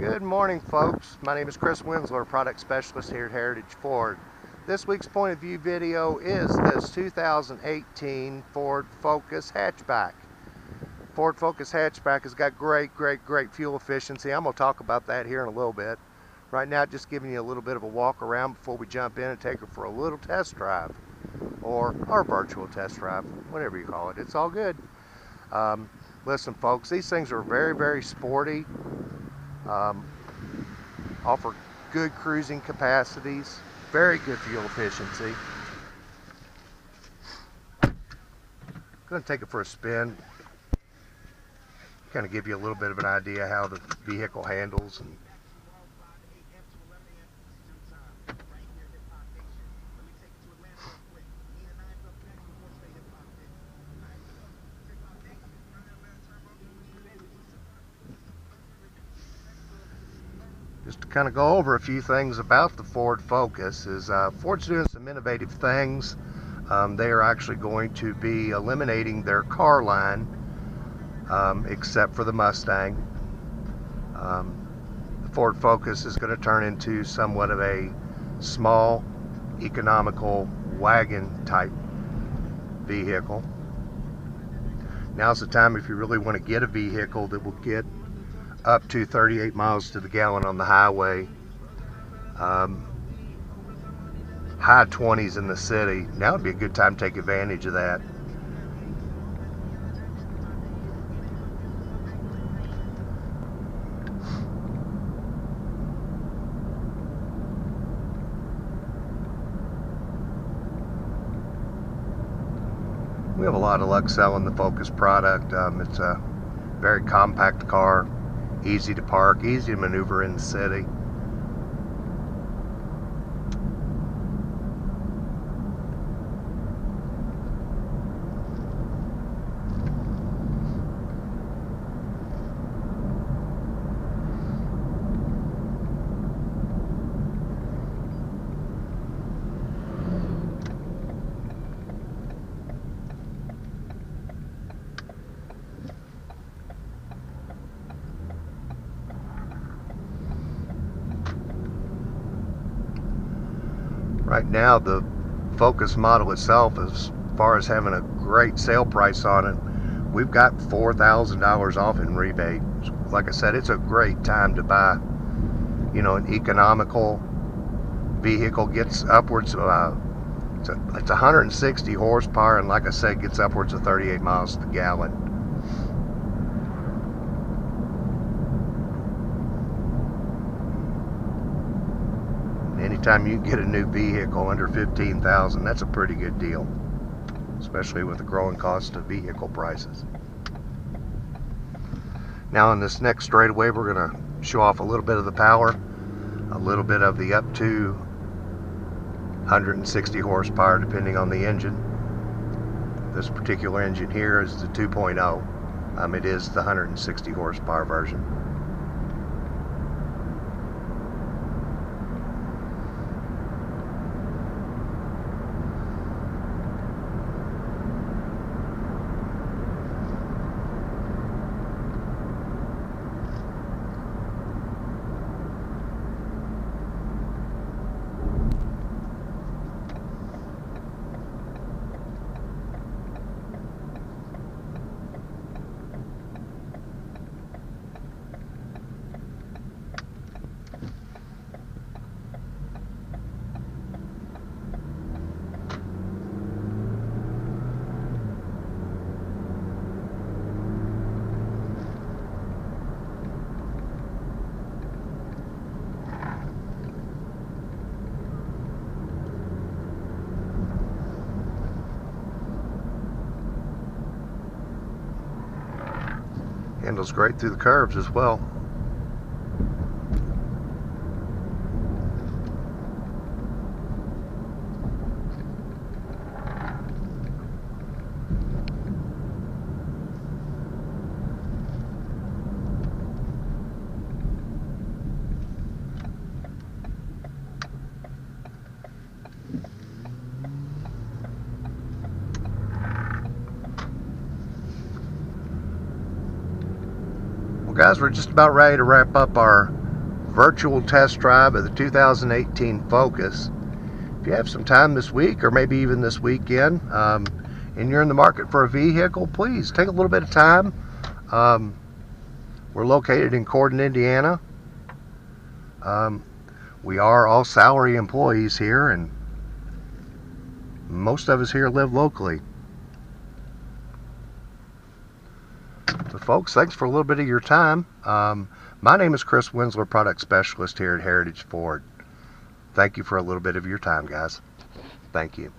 Good morning, folks. My name is Chris Wenzler, product specialist here at Heritage Ford. This week's point of view video is this 2018 Ford Focus Hatchback. Ford Focus Hatchback has got great fuel efficiency. I'm going to talk about that here in a little bit. Right now, just giving you a little bit of a walk around before we jump in and take her for a little test drive, or our virtual test drive, whatever you call it. It's all good. Listen, folks, these things are very sporty. Offer good cruising capacities, very good fuel efficiency. Going to take it for a spin, kind of give you a little bit of an idea how the vehicle handles. And just to kind of go over a few things about the Ford Focus is Ford's doing some innovative things. They are actually going to be eliminating their car line, except for the Mustang. The Ford Focus is going to turn into somewhat of a small, economical wagon type vehicle. Now's the time if you really want to get a vehicle that will get up to 38 miles to the gallon on the highway, high 20s in the city. Now would be a good time to take advantage of that. We have a lot of luck selling the Focus product. It's a very compact car, easy to park, easy to maneuver in the city. Right now, the Focus model itself, as far as having a great sale price on it, we've got $4,000 off in rebate. Like I said, it's a great time to buy, you know, an economical vehicle. Gets upwards of it's 160 horsepower, and like I said, gets upwards of 38 miles to the gallon. Anytime you get a new vehicle under $15,000, that's a pretty good deal, especially with the growing cost of vehicle prices. Now in this next straightaway, we're going to show off a little bit of the power, a little bit of the up to 160 horsepower depending on the engine. This particular engine here is the 2.0. It is the 160 horsepower version. Handles great through the curves as well. Guys, we're just about ready to wrap up our virtual test drive of the 2018 Focus. If you have some time this week, or maybe even this weekend, and you're in the market for a vehicle, please take a little bit of time. We're located in Corydon, Indiana. We are all salary employees here, and most of us here live locally. So folks, thanks for a little bit of your time. My name is Chris Wenzler, product specialist here at Heritage Ford. Thank you for a little bit of your time, guys. Thank you.